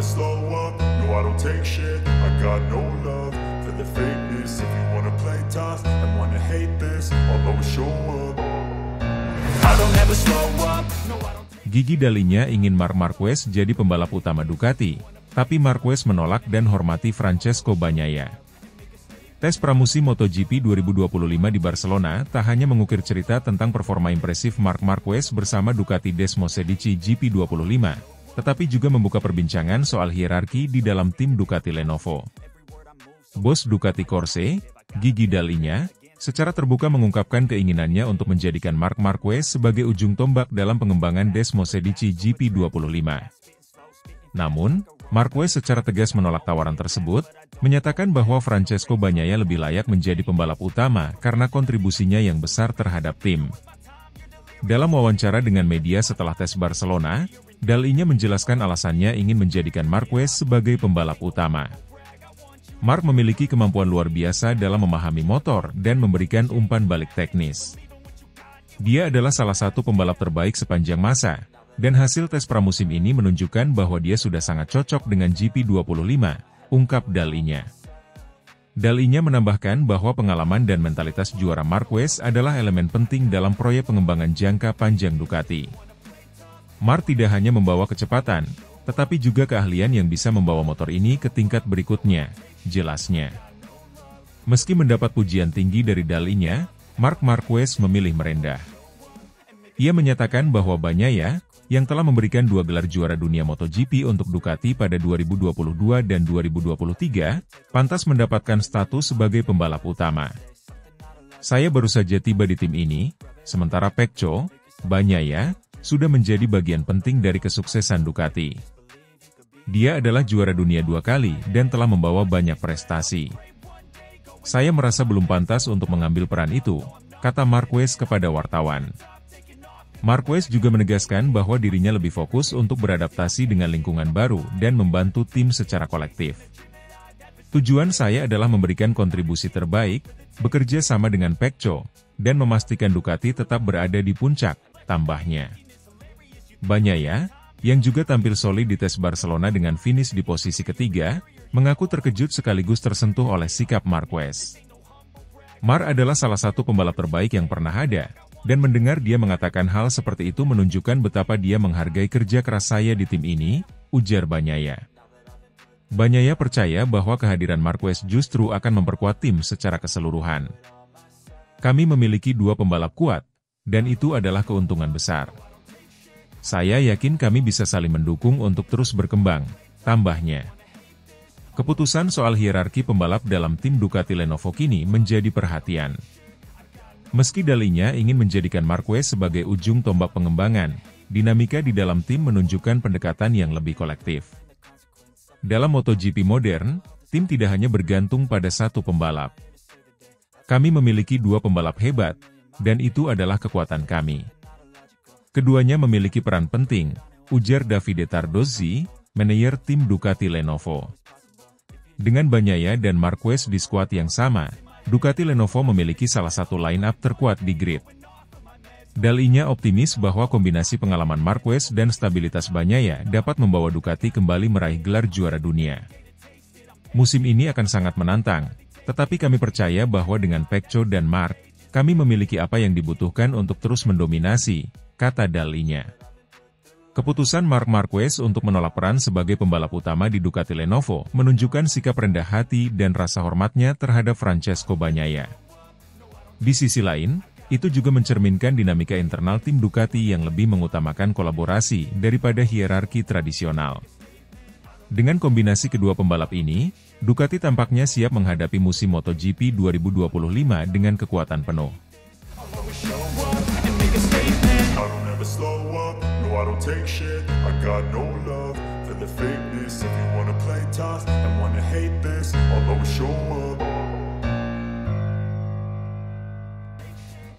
never slow up, no I don't take shit. I got no love for the fakeness. If you wanna play tough and wanna hate this, I'll always show up. I don't ever slow up, no I don't. Gigi Dalinya ingin Marc Marquez jadi pembalap utama Ducati, tapi Marquez menolak dan hormati Francesco Bagnaia. Tes pramusim MotoGP 2025 di Barcelona tak hanya mengukir cerita tentang performa impresif Marc Marquez bersama Ducati Desmosedici GP25, tetapi juga membuka perbincangan soal hierarki di dalam tim Ducati Lenovo. Bos Ducati Corse, Gigi Dalinya, secara terbuka mengungkapkan keinginannya untuk menjadikan Marc Marquez sebagai ujung tombak dalam pengembangan Desmosedici GP25. Namun, Marquez secara tegas menolak tawaran tersebut, menyatakan bahwa Francesco Bagnaia lebih layak menjadi pembalap utama karena kontribusinya yang besar terhadap tim. Dalam wawancara dengan media setelah tes Barcelona, Dalinya menjelaskan alasannya ingin menjadikan Marquez sebagai pembalap utama. Marc memiliki kemampuan luar biasa dalam memahami motor dan memberikan umpan balik teknis. Dia adalah salah satu pembalap terbaik sepanjang masa, dan hasil tes pramusim ini menunjukkan bahwa dia sudah sangat cocok dengan GP25, ungkap Dalinya. Dalinya menambahkan bahwa pengalaman dan mentalitas juara Marquez adalah elemen penting dalam proyek pengembangan jangka panjang Ducati. Marc tidak hanya membawa kecepatan, tetapi juga keahlian yang bisa membawa motor ini ke tingkat berikutnya, jelasnya. Meski mendapat pujian tinggi dari Dalinya, Marc Marquez memilih merendah. Ia menyatakan bahwa Bagnaia, yang telah memberikan 2 gelar juara dunia MotoGP untuk Ducati pada 2022 dan 2023, pantas mendapatkan status sebagai pembalap utama. Saya baru saja tiba di tim ini, sementara Pecco, Bagnaia, sudah menjadi bagian penting dari kesuksesan Ducati. Dia adalah juara dunia 2 kali dan telah membawa banyak prestasi. Saya merasa belum pantas untuk mengambil peran itu, kata Marquez kepada wartawan. Marquez juga menegaskan bahwa dirinya lebih fokus untuk beradaptasi dengan lingkungan baru dan membantu tim secara kolektif. Tujuan saya adalah memberikan kontribusi terbaik, bekerja sama dengan Pecco, dan memastikan Ducati tetap berada di puncak, tambahnya. Bagnaia, yang juga tampil solid di tes Barcelona dengan finish di posisi ketiga, mengaku terkejut sekaligus tersentuh oleh sikap Marquez. Marc adalah salah satu pembalap terbaik yang pernah ada, dan mendengar dia mengatakan hal seperti itu menunjukkan betapa dia menghargai kerja keras saya di tim ini, ujar Bagnaia. Bagnaia percaya bahwa kehadiran Marquez justru akan memperkuat tim secara keseluruhan. Kami memiliki 2 pembalap kuat, dan itu adalah keuntungan besar. Saya yakin kami bisa saling mendukung untuk terus berkembang, tambahnya. Keputusan soal hierarki pembalap dalam tim Ducati Lenovo kini menjadi perhatian. Meski Dalinya ingin menjadikan Marquez sebagai ujung tombak pengembangan, dinamika di dalam tim menunjukkan pendekatan yang lebih kolektif. Dalam MotoGP modern, tim tidak hanya bergantung pada satu pembalap. Kami memiliki 2 pembalap hebat, dan itu adalah kekuatan kami. Keduanya memiliki peran penting, ujar Davide Tardozzi, manajer tim Ducati Lenovo. Dengan Bagnaia dan Marquez di skuad yang sama, Ducati Lenovo memiliki salah satu line-up terkuat di grid. Dalinya optimis bahwa kombinasi pengalaman Marquez dan stabilitas Bagnaia dapat membawa Ducati kembali meraih gelar juara dunia. Musim ini akan sangat menantang, tetapi kami percaya bahwa dengan Pecco dan Marc, kami memiliki apa yang dibutuhkan untuk terus mendominasi, kata Dalinya. Keputusan Marc Marquez untuk menolak peran sebagai pembalap utama di Ducati Lenovo menunjukkan sikap rendah hati dan rasa hormatnya terhadap Francesco Bagnaia. Di sisi lain, itu juga mencerminkan dinamika internal tim Ducati yang lebih mengutamakan kolaborasi daripada hierarki tradisional. Dengan kombinasi kedua pembalap ini, Ducati tampaknya siap menghadapi musim MotoGP 2025 dengan kekuatan penuh. I don't take shit, I got no love for the fakeness. If you wanna play tough and wanna hate this, I'll always show up.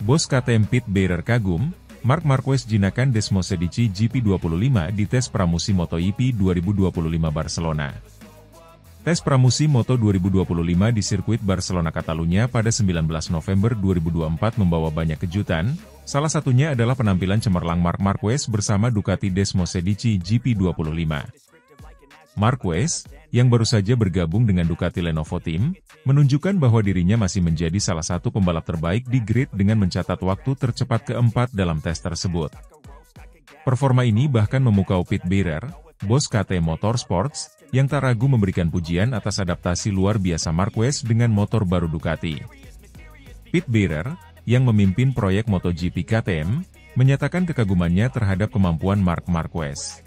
Bos KTM Pit Bearer kagum, Marc Marquez jinakan Desmosedici GP25 di tes pramusim MotoGP 2025 Barcelona. Tes pramusim Moto 2025 di sirkuit Barcelona Catalunya pada 19 November 2024 membawa banyak kejutan, salah satunya adalah penampilan cemerlang Marc Marquez bersama Ducati Desmosedici GP25. Marquez, yang baru saja bergabung dengan Ducati Lenovo Team, menunjukkan bahwa dirinya masih menjadi salah satu pembalap terbaik di grid dengan mencatat waktu tercepat keempat dalam tes tersebut. Performa ini bahkan memukau Pete Beirer, bos KTM Motorsports, yang tak ragu memberikan pujian atas adaptasi luar biasa Marquez dengan motor baru Ducati. Pete Beirer, yang memimpin proyek MotoGP KTM, menyatakan kekagumannya terhadap kemampuan Marc Marquez.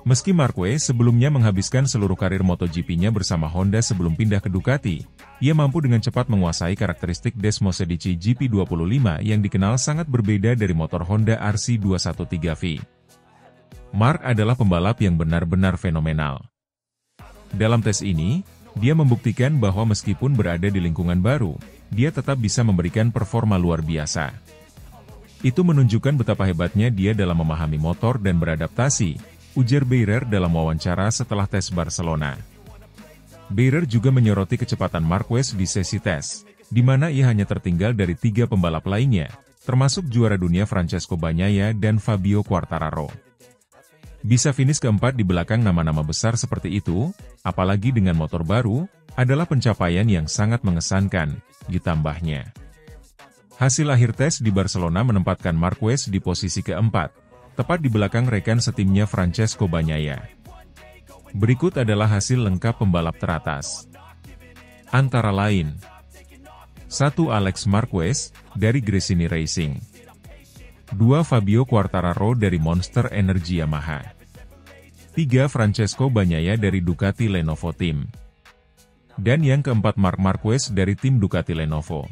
Meski Marquez sebelumnya menghabiskan seluruh karir MotoGP-nya bersama Honda sebelum pindah ke Ducati, ia mampu dengan cepat menguasai karakteristik Desmos Edici GP25 yang dikenal sangat berbeda dari motor Honda RC213V. Marc adalah pembalap yang benar-benar fenomenal. Dalam tes ini, dia membuktikan bahwa meskipun berada di lingkungan baru, dia tetap bisa memberikan performa luar biasa. Itu menunjukkan betapa hebatnya dia dalam memahami motor dan beradaptasi, ujar Beirer dalam wawancara setelah tes Barcelona. Beirer juga menyoroti kecepatan Marquez di sesi tes, di mana ia hanya tertinggal dari 3 pembalap lainnya, termasuk juara dunia Francesco Bagnaia dan Fabio Quartararo. Bisa finish keempat di belakang nama-nama besar seperti itu, apalagi dengan motor baru, adalah pencapaian yang sangat mengesankan, ditambahnya. Hasil akhir tes di Barcelona menempatkan Marquez di posisi keempat, tepat di belakang rekan setimnya Francesco Bagnaia. Berikut adalah hasil lengkap pembalap teratas. Antara lain, 1. Alex Marquez, dari Gresini Racing. 2. Fabio Quartararo dari Monster Energy Yamaha. 3. Francesco Bagnaia dari Ducati Lenovo Team. Dan yang keempat Marc Marquez dari tim Ducati Lenovo.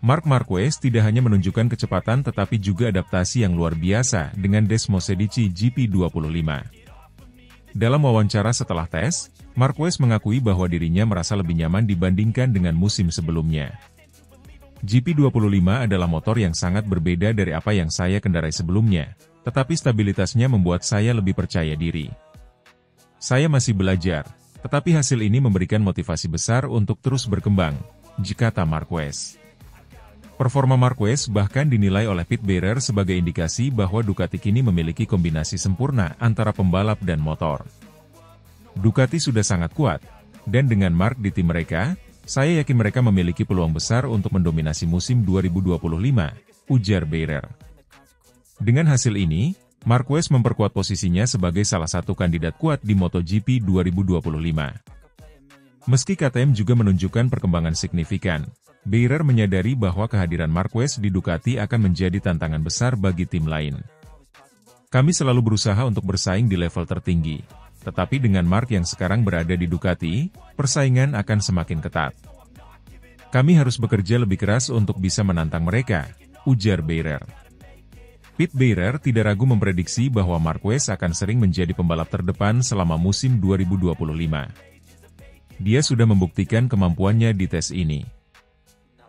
Marc Marquez tidak hanya menunjukkan kecepatan tetapi juga adaptasi yang luar biasa dengan Desmos Edici GP25. Dalam wawancara setelah tes, Marquez mengakui bahwa dirinya merasa lebih nyaman dibandingkan dengan musim sebelumnya. GP25 adalah motor yang sangat berbeda dari apa yang saya kendarai sebelumnya, tetapi stabilitasnya membuat saya lebih percaya diri. Saya masih belajar, tetapi hasil ini memberikan motivasi besar untuk terus berkembang, kata Marquez. Performa Marquez bahkan dinilai oleh Pete Beirer sebagai indikasi bahwa Ducati kini memiliki kombinasi sempurna antara pembalap dan motor. Ducati sudah sangat kuat, dan dengan Marc di tim mereka, saya yakin mereka memiliki peluang besar untuk mendominasi musim 2025, ujar Beirer. Dengan hasil ini, Marquez memperkuat posisinya sebagai salah satu kandidat kuat di MotoGP 2025. Meski KTM juga menunjukkan perkembangan signifikan, Beirer menyadari bahwa kehadiran Marquez di Ducati akan menjadi tantangan besar bagi tim lain. Kami selalu berusaha untuk bersaing di level tertinggi, tetapi dengan Marc yang sekarang berada di Ducati, persaingan akan semakin ketat. Kami harus bekerja lebih keras untuk bisa menantang mereka, ujar Beirer. Pete Beirer tidak ragu memprediksi bahwa Marquez akan sering menjadi pembalap terdepan selama musim 2025. Dia sudah membuktikan kemampuannya di tes ini.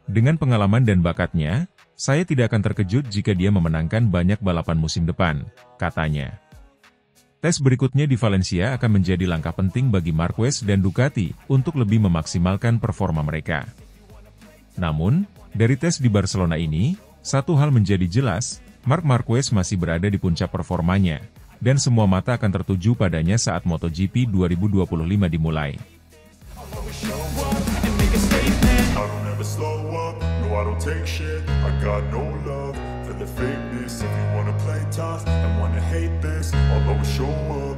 Dengan pengalaman dan bakatnya, saya tidak akan terkejut jika dia memenangkan banyak balapan musim depan, katanya. Tes berikutnya di Valencia akan menjadi langkah penting bagi Marquez dan Ducati untuk lebih memaksimalkan performa mereka. Namun, dari tes di Barcelona ini, satu hal menjadi jelas, Marc Marquez masih berada di puncak performanya, dan semua mata akan tertuju padanya saat MotoGP 2025 dimulai. I don't take shit, I got no love for the fakeness. If you wanna play tough and wanna hate this, I'll always show up.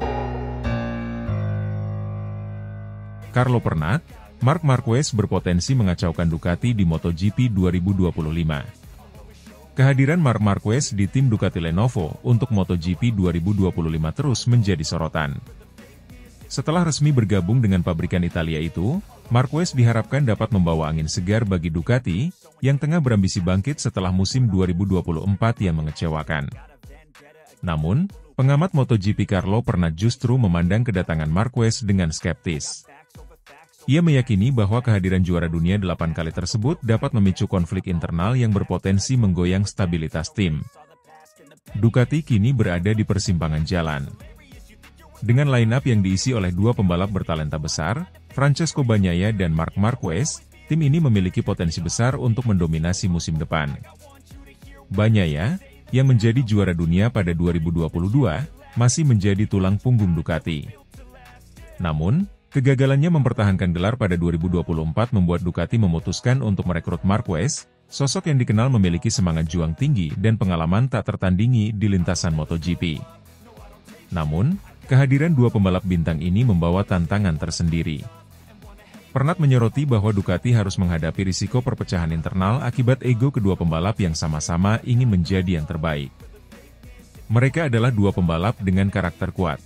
Carlo Pernat, Marc Marquez berpotensi mengacaukan Ducati di MotoGP 2025. Kehadiran Marc Marquez di tim Ducati Lenovo untuk MotoGP 2025 terus menjadi sorotan. Setelah resmi bergabung dengan pabrikan Italia itu, Marquez diharapkan dapat membawa angin segar bagi Ducati, yang tengah berambisi bangkit setelah musim 2024 yang mengecewakan. Namun, pengamat MotoGP Carlo Pernat justru memandang kedatangan Marquez dengan skeptis. Ia meyakini bahwa kehadiran juara dunia 8 kali tersebut dapat memicu konflik internal yang berpotensi menggoyang stabilitas tim. Ducati kini berada di persimpangan jalan. Dengan line-up yang diisi oleh 2 pembalap bertalenta besar, Francesco Bagnaia dan Marc Marquez, tim ini memiliki potensi besar untuk mendominasi musim depan. Bagnaia, yang menjadi juara dunia pada 2022, masih menjadi tulang punggung Ducati. Namun, kegagalannya mempertahankan gelar pada 2024 membuat Ducati memutuskan untuk merekrut Marquez, sosok yang dikenal memiliki semangat juang tinggi dan pengalaman tak tertandingi di lintasan MotoGP. Namun, kehadiran dua pembalap bintang ini membawa tantangan tersendiri. Pernat menyoroti bahwa Ducati harus menghadapi risiko perpecahan internal akibat ego kedua pembalap yang sama-sama ingin menjadi yang terbaik. Mereka adalah dua pembalap dengan karakter kuat.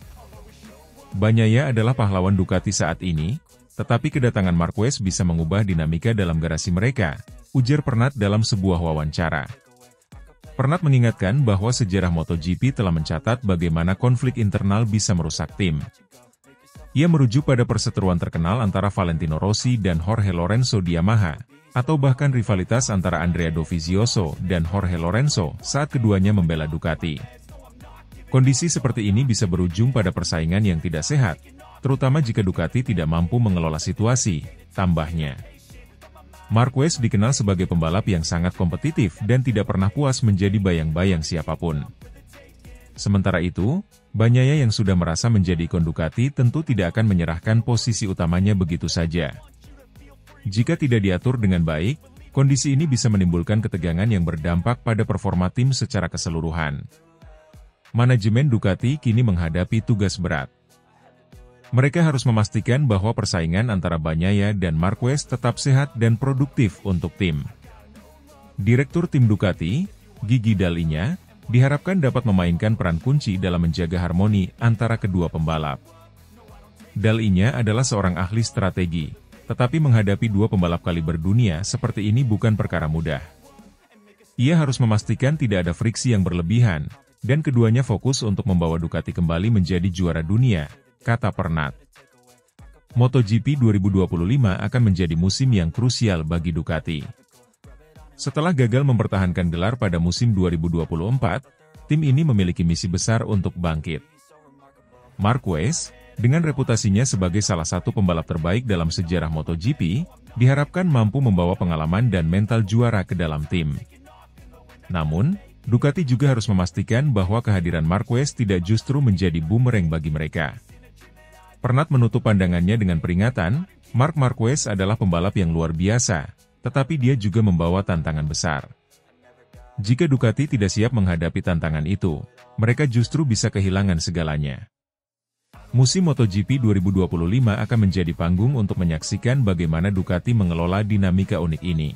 Bagnaia adalah pahlawan Ducati saat ini, tetapi kedatangan Marquez bisa mengubah dinamika dalam garasi mereka, ujar Pernat dalam sebuah wawancara. Pernat mengingatkan bahwa sejarah MotoGP telah mencatat bagaimana konflik internal bisa merusak tim. Ia merujuk pada perseteruan terkenal antara Valentino Rossi dan Jorge Lorenzo di Yamaha, atau bahkan rivalitas antara Andrea Dovizioso dan Jorge Lorenzo saat keduanya membela Ducati. Kondisi seperti ini bisa berujung pada persaingan yang tidak sehat, terutama jika Ducati tidak mampu mengelola situasi, tambahnya. Marquez dikenal sebagai pembalap yang sangat kompetitif dan tidak pernah puas menjadi bayang-bayang siapapun. Sementara itu, Bagnaia yang sudah merasa menjadi ikon Ducati tentu tidak akan menyerahkan posisi utamanya begitu saja. Jika tidak diatur dengan baik, kondisi ini bisa menimbulkan ketegangan yang berdampak pada performa tim secara keseluruhan. Manajemen Ducati kini menghadapi tugas berat. Mereka harus memastikan bahwa persaingan antara Bagnaia dan Marquez tetap sehat dan produktif untuk tim. Direktur tim Ducati, Gigi Dall'Igna, diharapkan dapat memainkan peran kunci dalam menjaga harmoni antara kedua pembalap. Dall'Igna adalah seorang ahli strategi, tetapi menghadapi dua pembalap kaliber dunia seperti ini bukan perkara mudah. Ia harus memastikan tidak ada friksi yang berlebihan, dan keduanya fokus untuk membawa Ducati kembali menjadi juara dunia, kata Pernat. MotoGP 2025 akan menjadi musim yang krusial bagi Ducati. Setelah gagal mempertahankan gelar pada musim 2024, tim ini memiliki misi besar untuk bangkit. Marquez, dengan reputasinya sebagai salah satu pembalap terbaik dalam sejarah MotoGP, diharapkan mampu membawa pengalaman dan mental juara ke dalam tim. Namun, Ducati juga harus memastikan bahwa kehadiran Marquez tidak justru menjadi bumerang bagi mereka. Pernat menutup pandangannya dengan peringatan, Marc Marquez adalah pembalap yang luar biasa, tetapi dia juga membawa tantangan besar. Jika Ducati tidak siap menghadapi tantangan itu, mereka justru bisa kehilangan segalanya. Musim MotoGP 2025 akan menjadi panggung untuk menyaksikan bagaimana Ducati mengelola dinamika unik ini.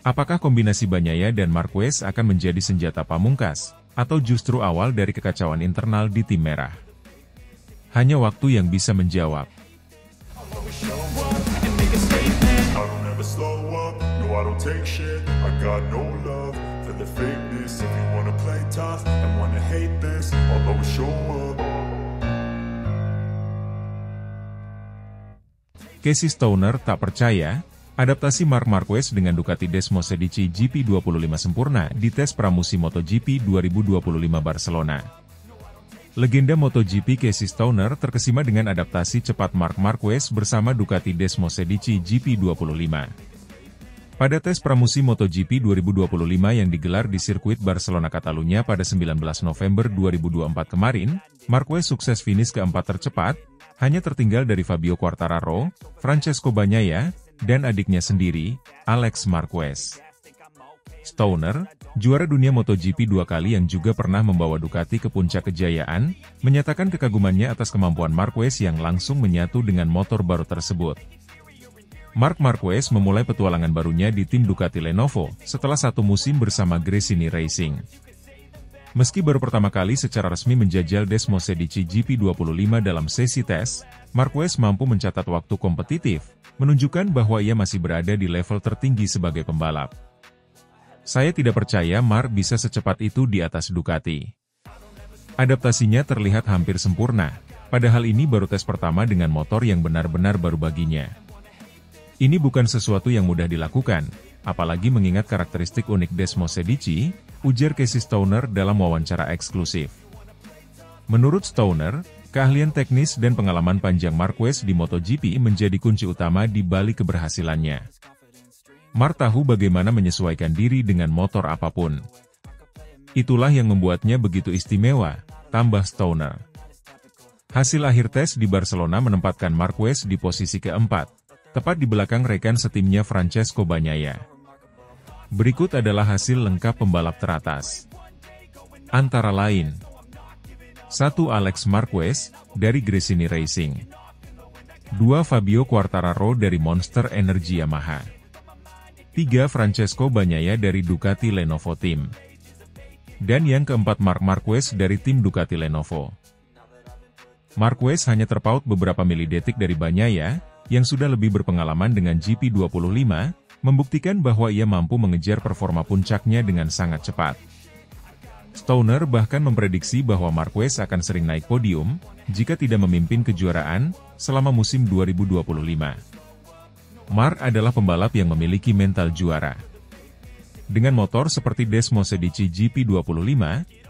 Apakah kombinasi Bagnaia dan Marquez akan menjadi senjata pamungkas, atau justru awal dari kekacauan internal di tim merah? Hanya waktu yang bisa menjawab. I don't take shit, I got no love for the fakeness. If you wanna play tough and wanna hate this, I'll always show up. Casey Stoner tak percaya, adaptasi Marc Marquez dengan Ducati Desmosedici GP25 sempurna di tes pramusim MotoGP 2025 Barcelona. Legenda MotoGP Casey Stoner terkesima dengan adaptasi cepat Marc Marquez bersama Ducati Desmosedici GP25. Pada tes pramusim MotoGP 2025 yang digelar di sirkuit Barcelona Catalunya pada 19 November 2024 kemarin, Marquez sukses finish keempat tercepat, hanya tertinggal dari Fabio Quartararo, Francesco Bagnaia, dan adiknya sendiri, Alex Marquez. Stoner, juara dunia MotoGP 2 kali yang juga pernah membawa Ducati ke puncak kejayaan, menyatakan kekagumannya atas kemampuan Marquez yang langsung menyatu dengan motor baru tersebut. Marc Marquez memulai petualangan barunya di tim Ducati Lenovo setelah satu musim bersama Gresini Racing. Meski baru pertama kali secara resmi menjajal Desmosedici GP25 dalam sesi tes, Marquez mampu mencatat waktu kompetitif, menunjukkan bahwa ia masih berada di level tertinggi sebagai pembalap. Saya tidak percaya Marc bisa secepat itu di atas Ducati. Adaptasinya terlihat hampir sempurna, padahal ini baru tes pertama dengan motor yang benar-benar baru baginya. Ini bukan sesuatu yang mudah dilakukan, apalagi mengingat karakteristik unik Desmosedici, ujar Casey Stoner dalam wawancara eksklusif. Menurut Stoner, keahlian teknis dan pengalaman panjang Marquez di MotoGP menjadi kunci utama di balik keberhasilannya. Marc tahu bagaimana menyesuaikan diri dengan motor apapun. Itulah yang membuatnya begitu istimewa, tambah Stoner. Hasil akhir tes di Barcelona menempatkan Marquez di posisi keempat, tepat di belakang rekan setimnya Francesco Bagnaia. Berikut adalah hasil lengkap pembalap teratas. Antara lain, 1. Alex Marquez, dari Gresini Racing. 2. Fabio Quartararo dari Monster Energy Yamaha. 3. Francesco Bagnaia dari Ducati Lenovo Team. Dan yang keempat Marc Marquez dari tim Ducati Lenovo. Marquez hanya terpaut beberapa milidetik dari Bagnaia, yang sudah lebih berpengalaman dengan GP25, membuktikan bahwa ia mampu mengejar performa puncaknya dengan sangat cepat. Stoner bahkan memprediksi bahwa Marquez akan sering naik podium, jika tidak memimpin kejuaraan, selama musim 2025. Marc adalah pembalap yang memiliki mental juara. Dengan motor seperti Desmos Edici GP25,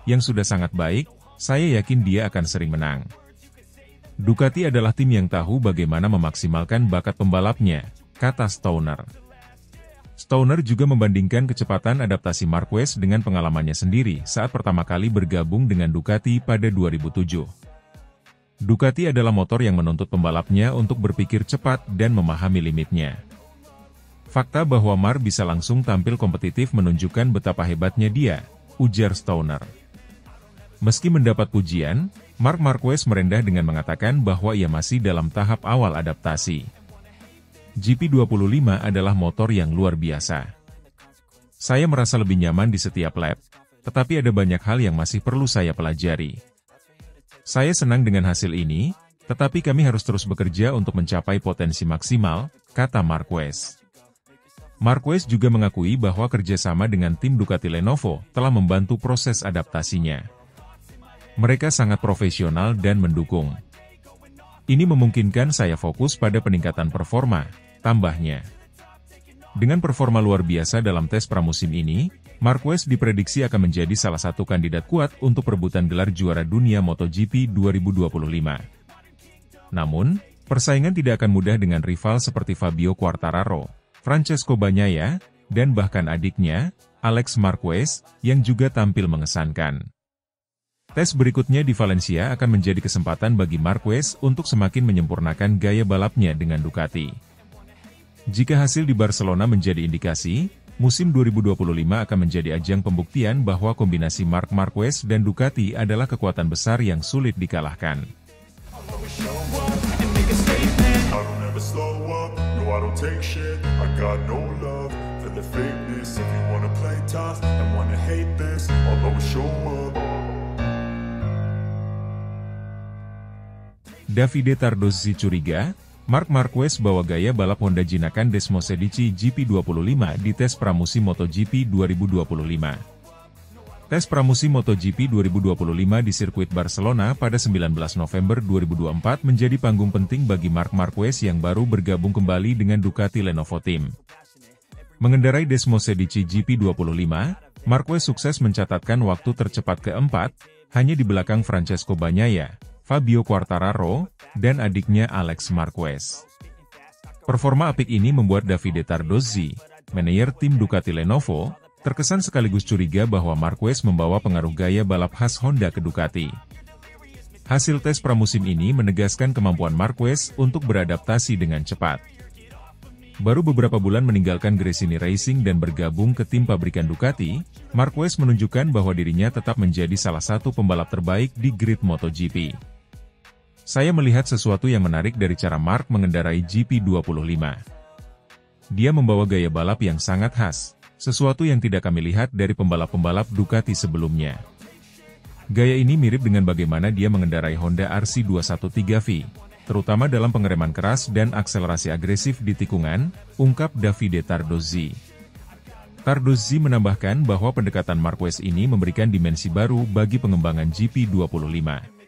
yang sudah sangat baik, saya yakin dia akan sering menang. Ducati adalah tim yang tahu bagaimana memaksimalkan bakat pembalapnya, kata Stoner. Stoner juga membandingkan kecepatan adaptasi Marquez dengan pengalamannya sendiri saat pertama kali bergabung dengan Ducati pada 2007. Ducati adalah motor yang menuntut pembalapnya untuk berpikir cepat dan memahami limitnya. Fakta bahwa Marc bisa langsung tampil kompetitif menunjukkan betapa hebatnya dia, ujar Stoner. Meski mendapat pujian, Marc Marquez merendah dengan mengatakan bahwa ia masih dalam tahap awal adaptasi. GP25 adalah motor yang luar biasa. Saya merasa lebih nyaman di setiap lap, tetapi ada banyak hal yang masih perlu saya pelajari. Saya senang dengan hasil ini, tetapi kami harus terus bekerja untuk mencapai potensi maksimal, kata Marquez. Marquez juga mengakui bahwa kerjasama dengan tim Ducati Lenovo telah membantu proses adaptasinya. Mereka sangat profesional dan mendukung. Ini memungkinkan saya fokus pada peningkatan performa, tambahnya. Dengan performa luar biasa dalam tes pramusim ini, Marquez diprediksi akan menjadi salah satu kandidat kuat untuk perebutan gelar juara dunia MotoGP 2025. Namun, persaingan tidak akan mudah dengan rival seperti Fabio Quartararo, Francesco Bagnaia, dan bahkan adiknya, Alex Marquez, yang juga tampil mengesankan. Tes berikutnya di Valencia akan menjadi kesempatan bagi Marquez untuk semakin menyempurnakan gaya balapnya dengan Ducati. Jika hasil di Barcelona menjadi indikasi, musim 2025 akan menjadi ajang pembuktian bahwa kombinasi Marc Marquez dan Ducati adalah kekuatan besar yang sulit dikalahkan. Davide Tardozzi curiga, Marc Marquez bawa gaya balap Honda jinakan Desmos Edici GP25 di tes pramusim MotoGP 2025. Tes pramusim MotoGP 2025 di sirkuit Barcelona pada 19 November 2024 menjadi panggung penting bagi Marc Marquez yang baru bergabung kembali dengan Ducati Lenovo Team. Mengendarai Desmos Edici GP25, Marquez sukses mencatatkan waktu tercepat keempat, hanya di belakang Francesco Bagnaia, Fabio Quartararo, dan adiknya Alex Marquez. Performa apik ini membuat Davide Tardozzi, manajer tim Ducati Lenovo, terkesan sekaligus curiga bahwa Marquez membawa pengaruh gaya balap khas Honda ke Ducati. Hasil tes pramusim ini menegaskan kemampuan Marquez untuk beradaptasi dengan cepat. Baru beberapa bulan meninggalkan Gresini Racing dan bergabung ke tim pabrikan Ducati, Marquez menunjukkan bahwa dirinya tetap menjadi salah satu pembalap terbaik di grid MotoGP. Saya melihat sesuatu yang menarik dari cara Marc mengendarai GP25. Dia membawa gaya balap yang sangat khas, sesuatu yang tidak kami lihat dari pembalap-pembalap Ducati sebelumnya. Gaya ini mirip dengan bagaimana dia mengendarai Honda RC213V, terutama dalam pengereman keras dan akselerasi agresif di tikungan, ungkap Davide Tardozzi. Tardozzi menambahkan bahwa pendekatan Marquez ini memberikan dimensi baru bagi pengembangan GP25.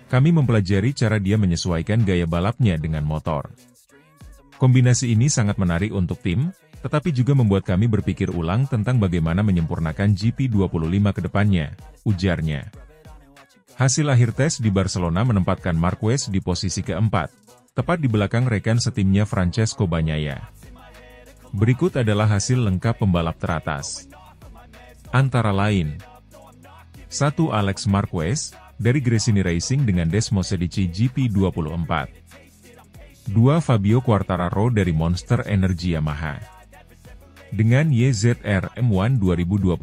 Kami mempelajari cara dia menyesuaikan gaya balapnya dengan motor. Kombinasi ini sangat menarik untuk tim, tetapi juga membuat kami berpikir ulang tentang bagaimana menyempurnakan GP25 ke depannya, ujarnya. Hasil akhir tes di Barcelona menempatkan Marquez di posisi keempat, tepat di belakang rekan setimnya Francesco Bagnaia. Berikut adalah hasil lengkap pembalap teratas. Antara lain, 1. Alex Marquez, dari Gresini Racing dengan Desmose Medici GP24. 2. Fabio Quartararo dari Monster Energy Yamaha dengan YZR M1 2025.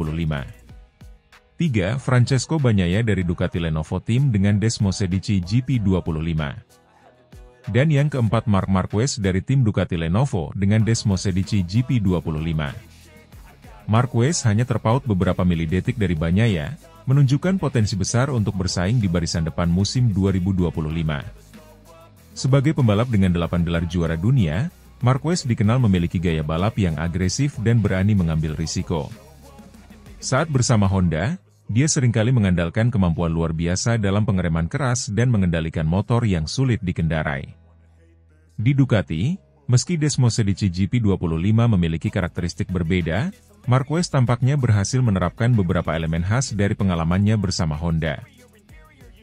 3. Francesco Bagnaia dari Ducati Lenovo Team dengan Desmose Medici GP25. Dan yang keempat Marc Marquez dari tim Ducati Lenovo dengan Desmose Medici GP25. Marquez hanya terpaut beberapa milidetik dari Bagnaia, menunjukkan potensi besar untuk bersaing di barisan depan musim 2025. Sebagai pembalap dengan 8 gelar juara dunia, Marquez dikenal memiliki gaya balap yang agresif dan berani mengambil risiko. Saat bersama Honda, dia seringkali mengandalkan kemampuan luar biasa dalam pengereman keras dan mengendalikan motor yang sulit dikendarai. Di Ducati, meski Desmose Medici GP25 memiliki karakteristik berbeda, Marquez tampaknya berhasil menerapkan beberapa elemen khas dari pengalamannya bersama Honda.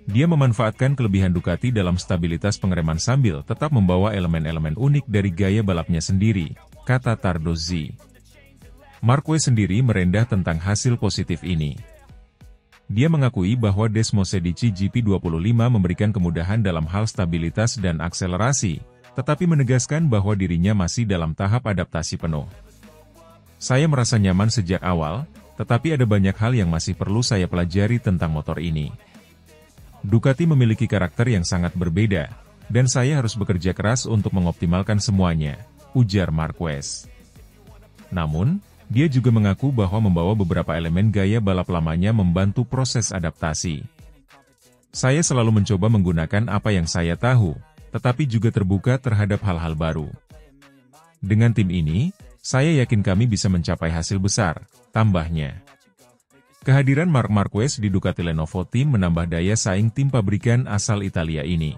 Dia memanfaatkan kelebihan Ducati dalam stabilitas pengereman sambil tetap membawa elemen-elemen unik dari gaya balapnya sendiri, kata Tardozzi. Marquez sendiri merendah tentang hasil positif ini. Dia mengakui bahwa Desmose Medici GP25 memberikan kemudahan dalam hal stabilitas dan akselerasi, tetapi menegaskan bahwa dirinya masih dalam tahap adaptasi penuh. Saya merasa nyaman sejak awal, tetapi ada banyak hal yang masih perlu saya pelajari tentang motor ini. Ducati memiliki karakter yang sangat berbeda, dan saya harus bekerja keras untuk mengoptimalkan semuanya, ujar Marquez. Namun, dia juga mengaku bahwa membawa beberapa elemen gaya balap lamanya membantu proses adaptasi. Saya selalu mencoba menggunakan apa yang saya tahu, tetapi juga terbuka terhadap hal-hal baru. Dengan tim ini, saya yakin kami bisa mencapai hasil besar, tambahnya. Kehadiran Marc Marquez di Ducati Lenovo Team menambah daya saing tim pabrikan asal Italia ini.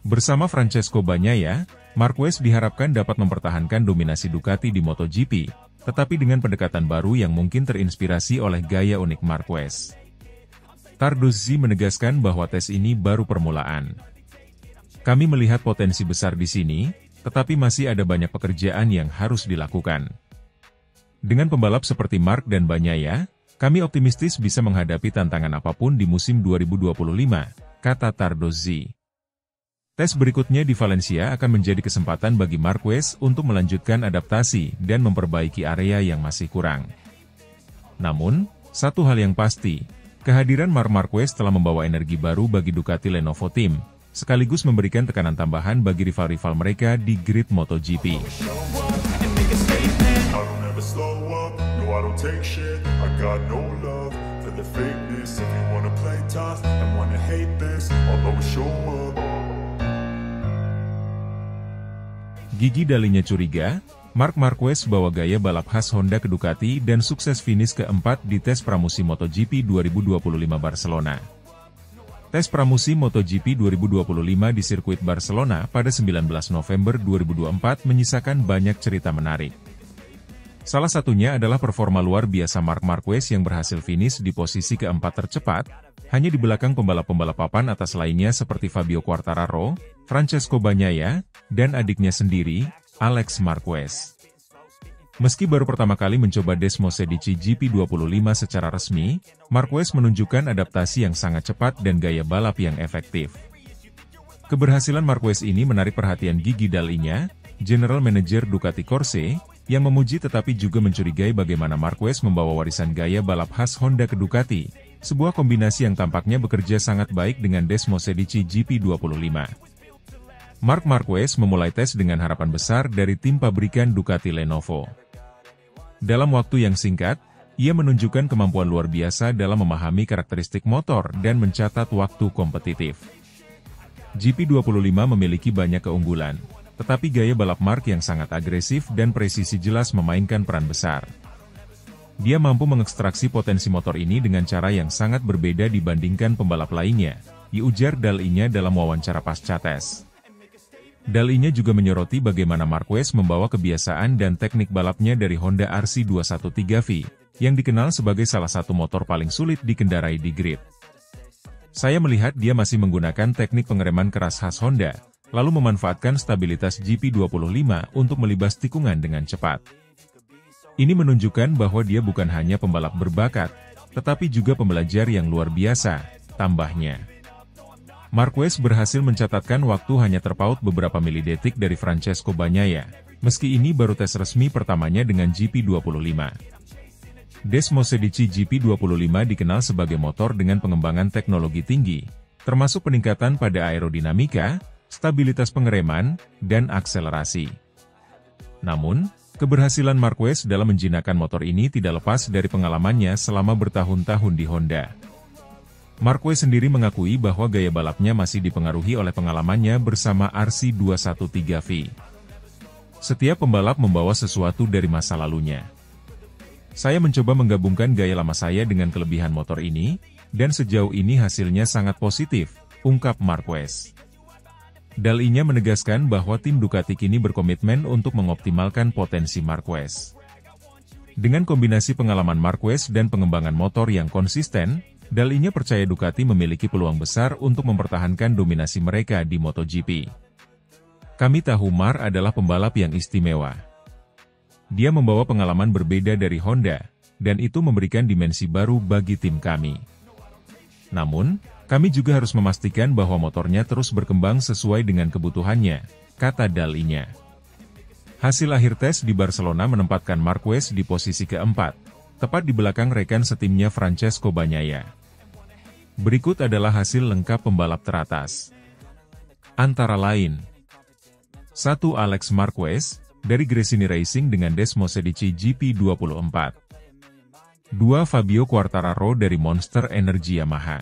Bersama Francesco Bagnaia, Marquez diharapkan dapat mempertahankan dominasi Ducati di MotoGP, tetapi dengan pendekatan baru yang mungkin terinspirasi oleh gaya unik Marquez. Tardozzi menegaskan bahwa tes ini baru permulaan. Kami melihat potensi besar di sini, tetapi masih ada banyak pekerjaan yang harus dilakukan. Dengan pembalap seperti Marc dan Bagnaia, kami optimistis bisa menghadapi tantangan apapun di musim 2025, kata Tardozzi. Tes berikutnya di Valencia akan menjadi kesempatan bagi Marquez untuk melanjutkan adaptasi dan memperbaiki area yang masih kurang. Namun, satu hal yang pasti, kehadiran Marc Marquez telah membawa energi baru bagi Ducati Lenovo Team, sekaligus memberikan tekanan tambahan bagi rival-rival mereka di grid MotoGP. Gigi Dalinya curiga, Marc Marquez bawa gaya balap khas Honda ke Ducati dan sukses finish keempat di tes pramusim MotoGP 2025 Barcelona. Tes pramusim MotoGP 2025 di sirkuit Barcelona pada 19 November 2024 menyisakan banyak cerita menarik. Salah satunya adalah performa luar biasa Marc Marquez yang berhasil finish di posisi keempat tercepat, hanya di belakang pembalap-pembalap papan atas lainnya seperti Fabio Quartararo, Francesco Bagnaia, dan adiknya sendiri, Alex Marquez. Meski baru pertama kali mencoba Desmose Medici GP25 secara resmi, Marquez menunjukkan adaptasi yang sangat cepat dan gaya balap yang efektif. Keberhasilan Marquez ini menarik perhatian Gigi Dalinya, General Manager Ducati Corse, yang memuji tetapi juga mencurigai bagaimana Marquez membawa warisan gaya balap khas Honda ke Ducati, sebuah kombinasi yang tampaknya bekerja sangat baik dengan Desmose Medici GP25. Marc Marquez memulai tes dengan harapan besar dari tim pabrikan Ducati Lenovo. Dalam waktu yang singkat, ia menunjukkan kemampuan luar biasa dalam memahami karakteristik motor dan mencatat waktu kompetitif. GP25 memiliki banyak keunggulan, tetapi gaya balap Marc yang sangat agresif dan presisi jelas memainkan peran besar. Dia mampu mengekstraksi potensi motor ini dengan cara yang sangat berbeda dibandingkan pembalap lainnya, diujar Dalinya dalam wawancara pasca tes. Dalinya juga menyoroti bagaimana Marquez membawa kebiasaan dan teknik balapnya dari Honda RC213V, yang dikenal sebagai salah satu motor paling sulit dikendarai di grid. Saya melihat dia masih menggunakan teknik pengereman keras khas Honda, lalu memanfaatkan stabilitas GP25 untuk melibas tikungan dengan cepat. Ini menunjukkan bahwa dia bukan hanya pembalap berbakat, tetapi juga pembelajar yang luar biasa, tambahnya. Marquez berhasil mencatatkan waktu hanya terpaut beberapa milidetik dari Francesco Bagnaia, meski ini baru tes resmi pertamanya dengan GP25. Desmosedici GP25 dikenal sebagai motor dengan pengembangan teknologi tinggi, termasuk peningkatan pada aerodinamika, stabilitas pengereman, dan akselerasi. Namun, keberhasilan Marquez dalam menjinakkan motor ini tidak lepas dari pengalamannya selama bertahun-tahun di Honda. Marquez sendiri mengakui bahwa gaya balapnya masih dipengaruhi oleh pengalamannya bersama RC213V. Setiap pembalap membawa sesuatu dari masa lalunya. Saya mencoba menggabungkan gaya lama saya dengan kelebihan motor ini, dan sejauh ini hasilnya sangat positif, ungkap Marquez. Dalinya menegaskan bahwa tim Ducati kini berkomitmen untuk mengoptimalkan potensi Marquez. Dengan kombinasi pengalaman Marquez dan pengembangan motor yang konsisten, Dalinya percaya Ducati memiliki peluang besar untuk mempertahankan dominasi mereka di MotoGP. Kami tahu Mar adalah pembalap yang istimewa. Dia membawa pengalaman berbeda dari Honda, dan itu memberikan dimensi baru bagi tim kami. Namun, kami juga harus memastikan bahwa motornya terus berkembang sesuai dengan kebutuhannya, kata Dalinya. Hasil akhir tes di Barcelona menempatkan Marquez di posisi keempat, tepat di belakang rekan setimnya Francesco Bagnaia. Berikut adalah hasil lengkap pembalap teratas. Antara lain, 1. Alex Marquez, dari Gresini Racing dengan Desmosedici GP24. 2. Fabio Quartararo dari Monster Energy Yamaha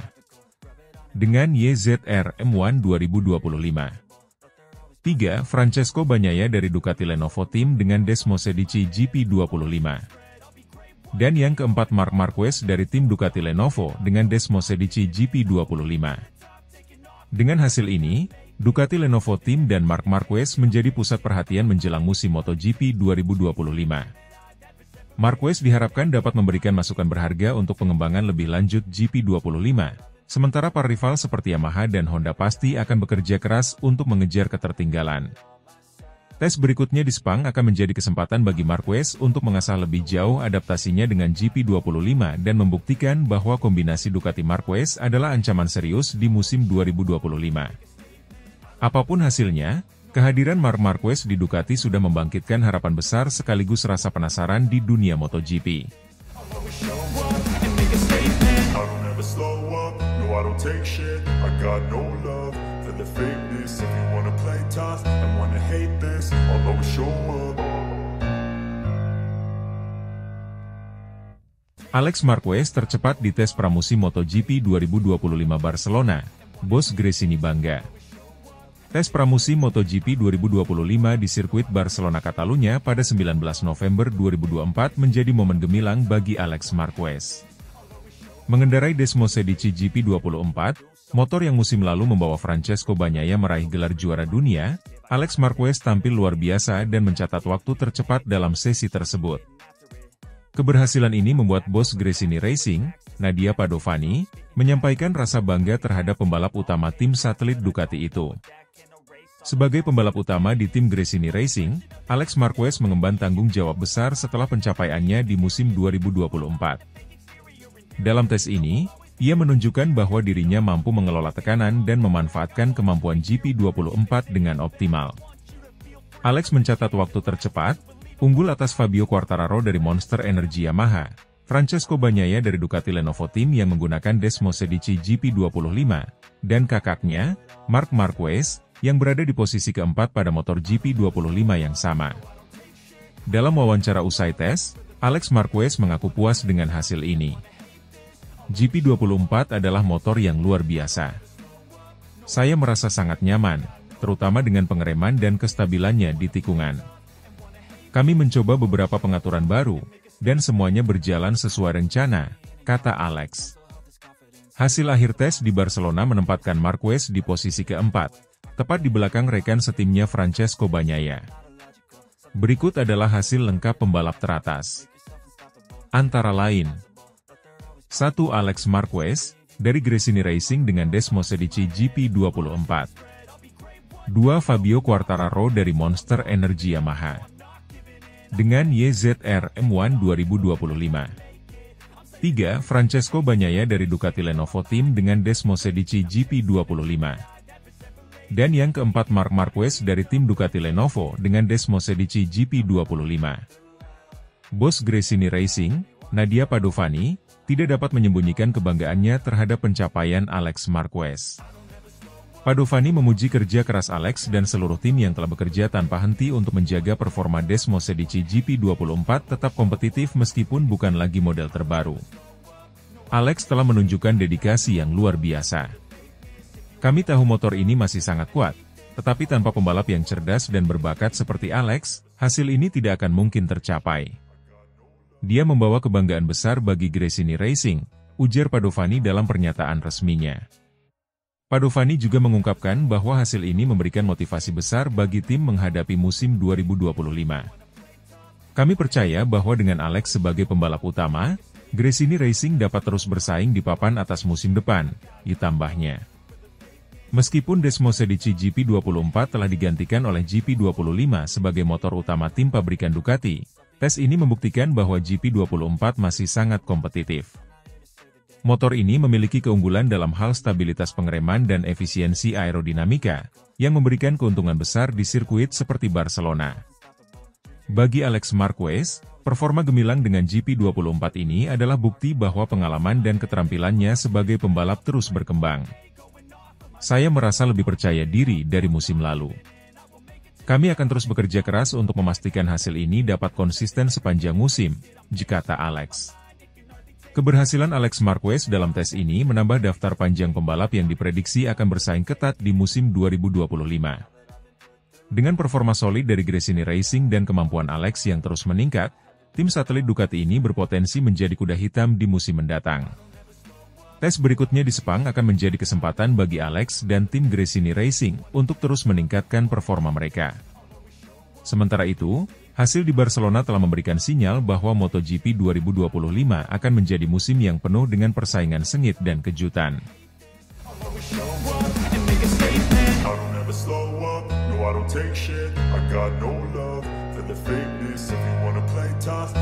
dengan YZR M1 2025. 3. Francesco Bagnaia dari Ducati Lenovo Team dengan Desmosedici GP25. Dan yang keempat Marc Marquez dari tim Ducati Lenovo dengan Desmosedici GP25. Dengan hasil ini, Ducati Lenovo Team dan Marc Marquez menjadi pusat perhatian menjelang musim MotoGP 2025. Marquez diharapkan dapat memberikan masukan berharga untuk pengembangan lebih lanjut GP25, sementara para rival seperti Yamaha dan Honda pasti akan bekerja keras untuk mengejar ketertinggalan. Tes berikutnya di Sepang akan menjadi kesempatan bagi Marquez untuk mengasah lebih jauh adaptasinya dengan GP25 dan membuktikan bahwa kombinasi Ducati Marquez adalah ancaman serius di musim 2025. Apapun hasilnya, kehadiran Marc Marquez di Ducati sudah membangkitkan harapan besar sekaligus rasa penasaran di dunia MotoGP. Alex Marquez tercepat di tes pramusim MotoGP 2025 Barcelona, bos Gresini bangga. Tes pramusim MotoGP 2025 di sirkuit Barcelona Catalunya pada 19 November 2024 menjadi momen gemilang bagi Alex Marquez. Mengendarai Desmosedici GP24, motor yang musim lalu membawa Francesco Bagnaia meraih gelar juara dunia, Alex Marquez tampil luar biasa dan mencatat waktu tercepat dalam sesi tersebut. Keberhasilan ini membuat bos Gresini Racing, Nadia Padovani, menyampaikan rasa bangga terhadap pembalap utama tim satelit Ducati itu. Sebagai pembalap utama di tim Gresini Racing, Alex Marquez mengemban tanggung jawab besar setelah pencapaiannya di musim 2024. Dalam tes ini, ia menunjukkan bahwa dirinya mampu mengelola tekanan dan memanfaatkan kemampuan GP24 dengan optimal. Alex mencatat waktu tercepat, unggul atas Fabio Quartararo dari Monster Energy Yamaha, Francesco Bagnaia dari Ducati Lenovo Team yang menggunakan Desmosedici GP25, dan kakaknya, Marc Marquez, yang berada di posisi keempat pada motor GP25 yang sama. Dalam wawancara usai tes, Alex Marquez mengaku puas dengan hasil ini. GP24 adalah motor yang luar biasa. Saya merasa sangat nyaman, terutama dengan pengereman dan kestabilannya di tikungan. Kami mencoba beberapa pengaturan baru, dan semuanya berjalan sesuai rencana, kata Alex. Hasil akhir tes di Barcelona menempatkan Marquez di posisi keempat, tepat di belakang rekan setimnya Francesco Bagnaia. Berikut adalah hasil lengkap pembalap teratas. Antara lain, 1. Alex Marquez, dari Gresini Racing dengan Desmosedici GP24. 2. Fabio Quartararo dari Monster Energy Yamaha dengan YZR M1 2025. 3. Francesco Bagnaia dari Ducati Lenovo Team dengan Desmosedici GP25. Dan yang keempat Marc Marquez dari tim Ducati Lenovo dengan Desmosedici GP25. Bos Gresini Racing, Nadia Padovani, tidak dapat menyembunyikan kebanggaannya terhadap pencapaian Alex Marquez. Padovani memuji kerja keras Alex dan seluruh tim yang telah bekerja tanpa henti untuk menjaga performa Desmosedici GP24 tetap kompetitif meskipun bukan lagi model terbaru. Alex telah menunjukkan dedikasi yang luar biasa. Kami tahu motor ini masih sangat kuat, tetapi tanpa pembalap yang cerdas dan berbakat seperti Alex, hasil ini tidak akan mungkin tercapai. Dia membawa kebanggaan besar bagi Gresini Racing, ujar Padovani dalam pernyataan resminya. Padovani juga mengungkapkan bahwa hasil ini memberikan motivasi besar bagi tim menghadapi musim 2025. Kami percaya bahwa dengan Alex sebagai pembalap utama, Gresini Racing dapat terus bersaing di papan atas musim depan, ditambahnya. Meskipun Desmosedici GP24 telah digantikan oleh GP25 sebagai motor utama tim pabrikan Ducati, tes ini membuktikan bahwa GP24 masih sangat kompetitif. Motor ini memiliki keunggulan dalam hal stabilitas pengereman dan efisiensi aerodinamika, yang memberikan keuntungan besar di sirkuit seperti Barcelona. Bagi Alex Marquez, performa gemilang dengan GP24 ini adalah bukti bahwa pengalaman dan keterampilannya sebagai pembalap terus berkembang. Saya merasa lebih percaya diri dari musim lalu. Kami akan terus bekerja keras untuk memastikan hasil ini dapat konsisten sepanjang musim, kata Alex. Keberhasilan Alex Marquez dalam tes ini menambah daftar panjang pembalap yang diprediksi akan bersaing ketat di musim 2025. Dengan performa solid dari Gresini Racing dan kemampuan Alex yang terus meningkat, tim satelit Ducati ini berpotensi menjadi kuda hitam di musim mendatang. Tes berikutnya di Sepang akan menjadi kesempatan bagi Alex dan tim Gresini Racing untuk terus meningkatkan performa mereka. Sementara itu, hasil di Barcelona telah memberikan sinyal bahwa MotoGP 2025 akan menjadi musim yang penuh dengan persaingan sengit dan kejutan. I don't take shit, I got no love for the fakeness. If you wanna play tough,